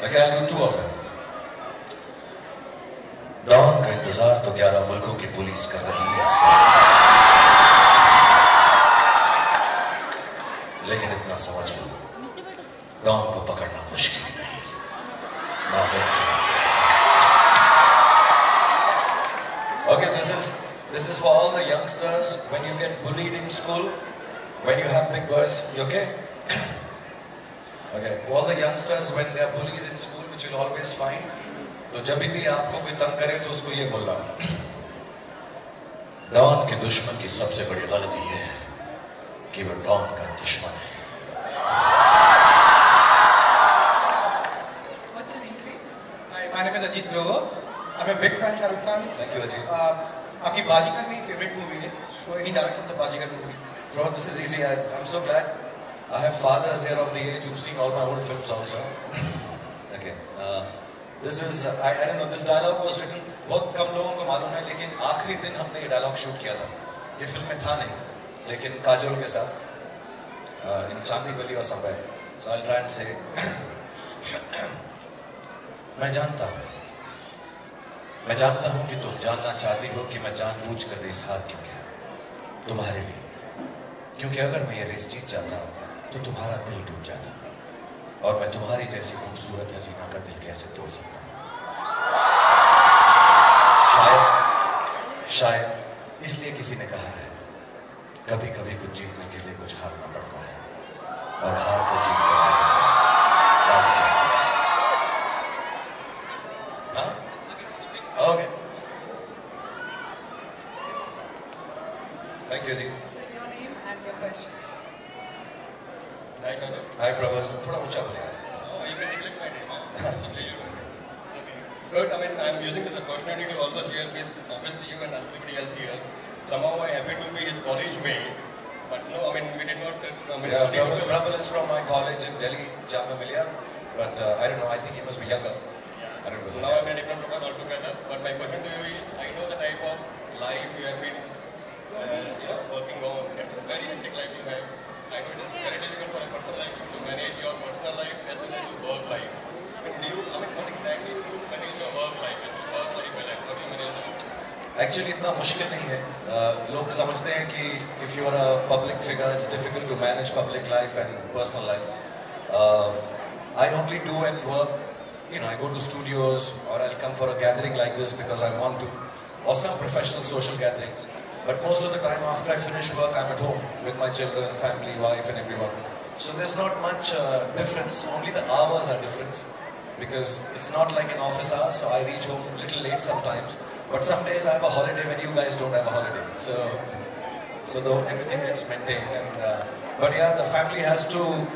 Okay, I'll do two of them. Don का इंतजार तो 11 मुल्कों की पुलिस कर रही है, लेकिन इतना समझ लो, डॉन को पकड़ना मुश्किल नहीं, नामुमकिन। Okay, this is for all the youngsters. When you get bullied in school, when you have big boys, you okay? Okay, all the youngsters, when they are bullies in school, which you'll always find, तो जब भी आपको कोई तंग करे तो उसको ये बोलना, डॉन के दुश्मन की सबसे बड़ी गलती है कि वो डॉन का दुश्मन है। What's your name, please? Hi, my name is Ajit Grover. I'm a big fan of Shah Rukh Khan. Thank you, Ajit. आपकी बाजीगर मेरी favorite movie है. So any direction of the Baazigar movie. Bro, this is easy. I'm so glad. I have fathers here of the age who've seen all my old films also. Okay. This is, I don't know, this dialogue was written, बहुत कम लोगों को मालूम है, लेकिन आखिरी दिन हमने ये डायलॉग शूट किया था। ये फिल्म में था नहीं, लेकिन काजोल के साथ, in चांदी वली और somewhere. So I'll try and say, मैं जानता हूँ कि तुम जानना चाहती हो कि मैं जानबूझकर रेस हार क्यों गया, तुम्हारे लिए, क्योंकि अगर मैं ये रेस जीत जाता तो तुम्हारा दिल टूट जाता, और मैं तुम्हारी जैसी खूबसूरत हसीना का दिल कैसे तोड़ सकता हूँ। शायद इसलिए किसी ने कहा है, कभी कभी कुछ जीतने के लिए कुछ हारना पड़ता है, और हार को जीतने okay, thank you ji. So your name and your question. Hi Prabal, थोड़ा ऊंचा बोले। Oh, you can neglect my name. Good. I mean, I'm using this opportunity to also share with obviously you and everybody else here. Somehow I happen to be his college mate, but no, I mean we did not. Prabal is from my college in Delhi, Jamia Millia, but I don't know. I think he must be younger. Yeah. 100%. So now I'm in a different profile altogether. But my question to you is, I know the type of life you have been, working on. It's a very hectic life you have. I know it is very difficult for a person like you to manage your personal life as well as your work life. What exactly do you manage your work life and work life balance? How do you manage that? Actually, इतना मुश्किल नहीं है. लोग समझते हैं कि if you are a public figure, it's difficult to manage public life and personal life. I only do and work I go to studios or I'll come for a gathering like this because I want to, or some professional social gatherings. But most of the time after I finish work, I'm at home with my children, family, wife and everyone. So there's not much difference, only the hours are different because it's not like an office hour, so I reach home a little late sometimes. But some days I have a holiday when you guys don't have a holiday. So though everything gets maintained. But yeah, the family has to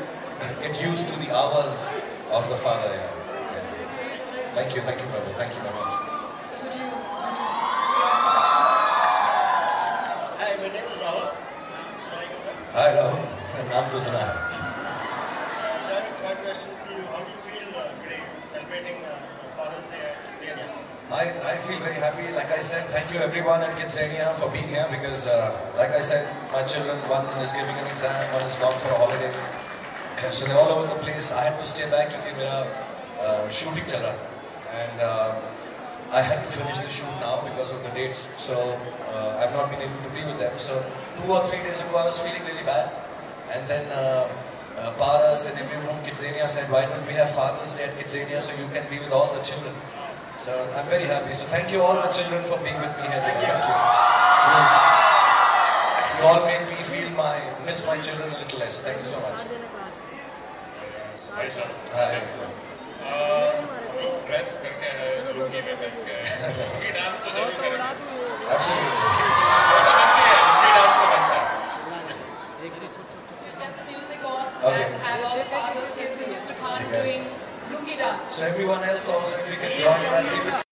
get used to the hours of the father. Yeah. Thank you, Prabhu. Thank you very much. So would you Hi, my name is Rahul. Hi Rahul, naam to suna hai. I have one question for you. How do you feel today celebrating Father's Day at Kidzania? I feel very happy. Like I said, thank you everyone at Kidzania for being here because, like I said, my children, one is giving an exam, one is gone for a holiday. So they're all over the place. I had to stay back because my shooting chal raha tha. And I had to finish the shoot now because of the dates. So I've not been able to be with them. So 2 or 3 days ago I was feeling really bad. And then Paras and everyone from Kidzania said, why don't we have Father's Day at Kidzania so you can be with all the children. So I'm very happy. So thank you all the children for being with me here today. Thank you. You all made me miss my children a little less. Thank you so much. Hi, sir. Hi. हम लोग dress करके लुंगी में पहन के lungi dance तो जरूर करेंगे Absolutely. Lungi dance तो बनता है we'll get the music on Okay. and have all the fathers, kids and Mr. Khan Okay. doing lungi dance. So everyone else also, if you can join in, I'll keep it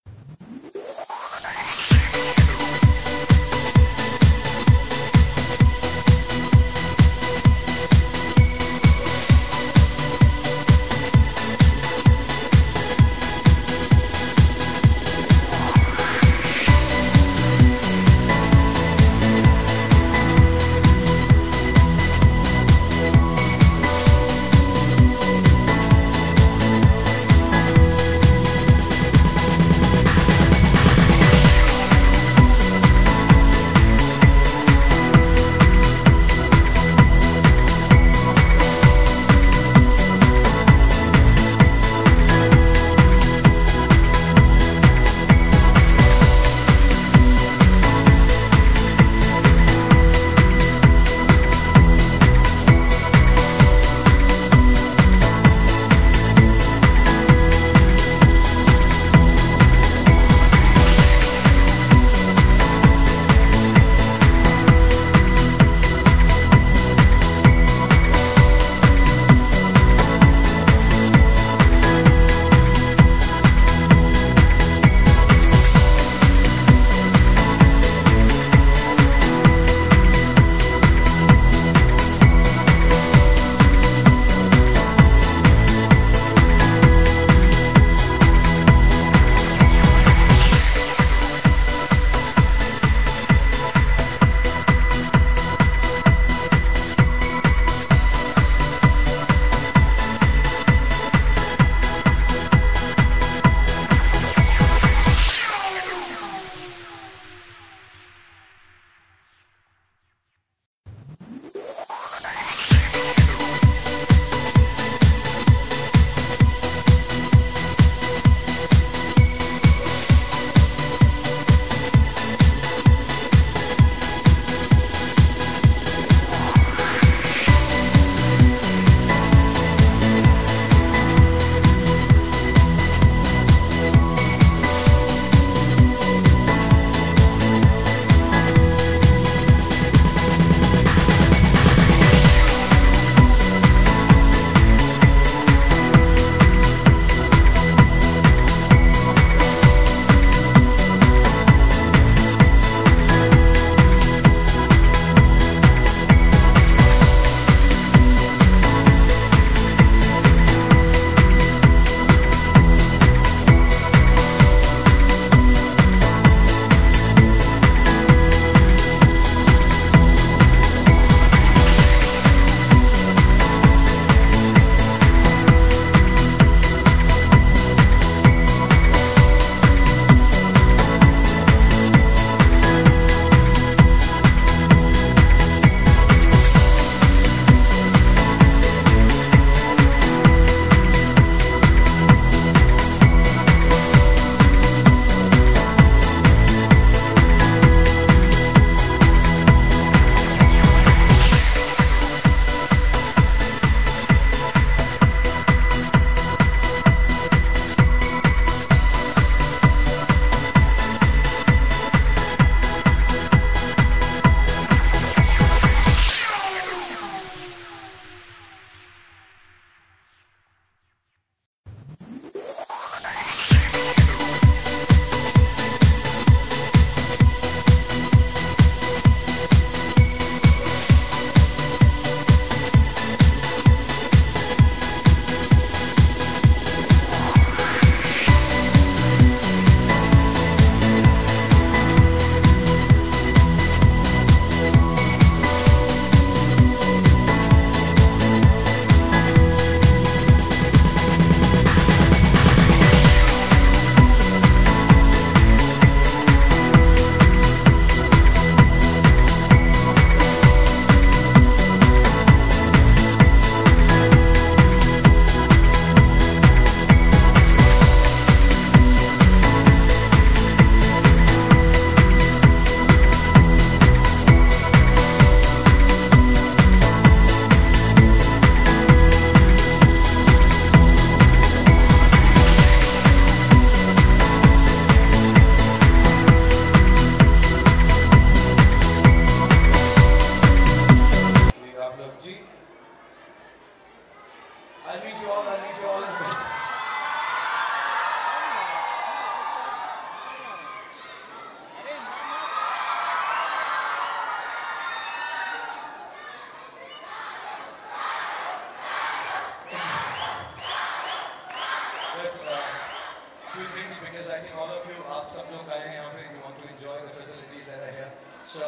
few things because I think all of you, आप सब लोग आए हैं यहाँ पे, you want to enjoy the facilities that are here. So,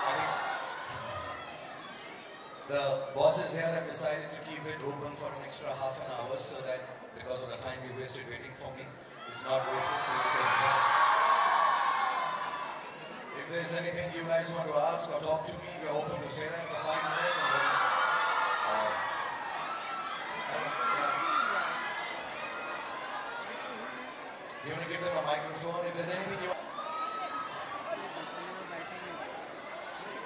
I think the bosses here have decided to keep it open for an extra half an hour so that because of the time you wasted waiting for me, it's not wasted, so you can enjoy. If there's anything you guys want to ask or talk to me, we're open to say that for 5 minutes and then. You want to give them a microphone? If there's anything you want,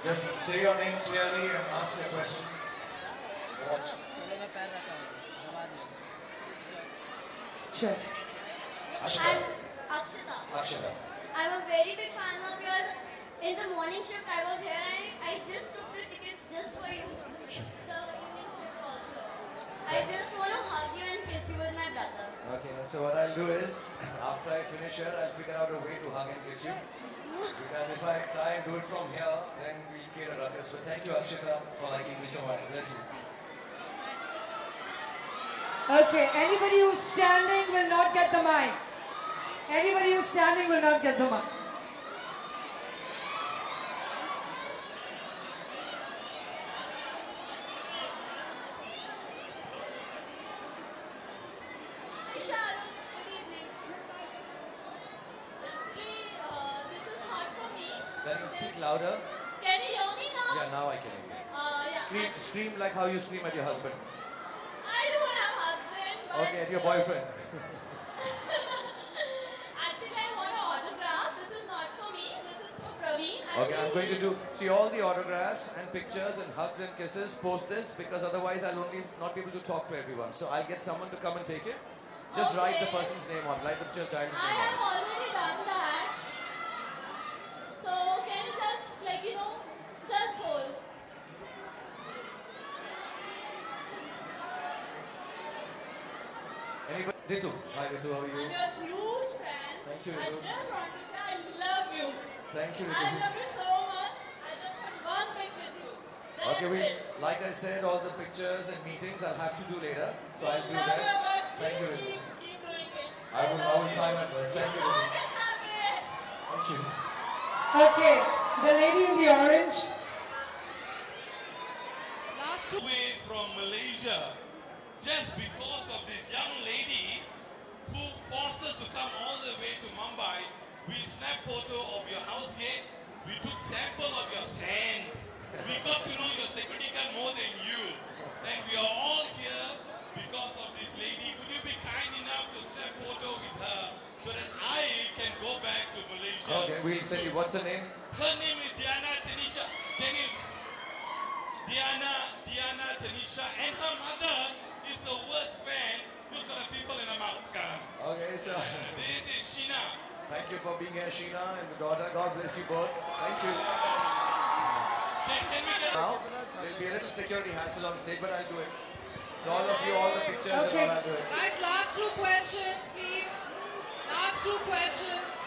just say your name clearly and ask a question. Watch. Sure. Ashita. I'm Akshita. Akshita. I'm a very big fan of yours. In the morning shift, I was here and I just took the tickets just for you. The evening shift also. I just want to hug you and kiss you with my brother. Okay, so what I'll do is, after I finish here, I'll figure out a way to hug and kiss you. Because if I try and do it from here, then we'll create a ruckus. So thank you, Akshita, for liking me so much. Bless you. Okay, anybody who's standing will not get the mic. Anybody who's standing will not get the mic. Ishal, good evening. Actually, this is not for me. Can you speak louder? Can you hear me now? Yeah, now I can hear you. Yeah. Scream like how you scream at your husband. I don't have husband, but... Okay, at your boyfriend. Actually, I want an autograph. This is not for me. This is for Praveen. Okay, I'm going to do, see all the autographs and pictures and hugs and kisses, post this, because otherwise I'll only not be able to talk to everyone. So I'll get someone to come and take it. Just write the Okay. person's name on, write the child's I name have on. already done that. So can you just just hold. Anybody? Ritu. Hi Ritu, how are you? I'm a huge fan. Thank you, I Ritu. just want to say I love you. Thank you, I Ritu. love you so much. I just want one pic with you. That's Okay, it. like I said, all the pictures and meetings I'll have to do later. So I'll do Love that. you, but Thank you, please Ritu. keep doing it. I will try my best. Thank you, Ritu. Always happy. Thank you. Okay, the lady in the orange. Away from Malaysia just because of this young lady who forced us to come all the way to Mumbai. We snapped photo of your house gate. We took sample of your sand. We got to know your security guard more than you. And we are all here because of this lady. Would you be kind enough to snap photo with her so that I can go back to Malaysia? Okay, we'll send you. What's her name? Her name is Diana Tanisha. Diana Tanisha, and her mother is the worst fan who's got people in her mouth. Okay, so This is Sheena. thank you for being here, Sheena and the daughter. God bless you both. Thank you. Can we get Now, there'll be a little security hassle on stage, but I'll do it. So all of you, all the pictures Okay, and all, I'll do it. guys, last 2 questions, please. Last 2 questions.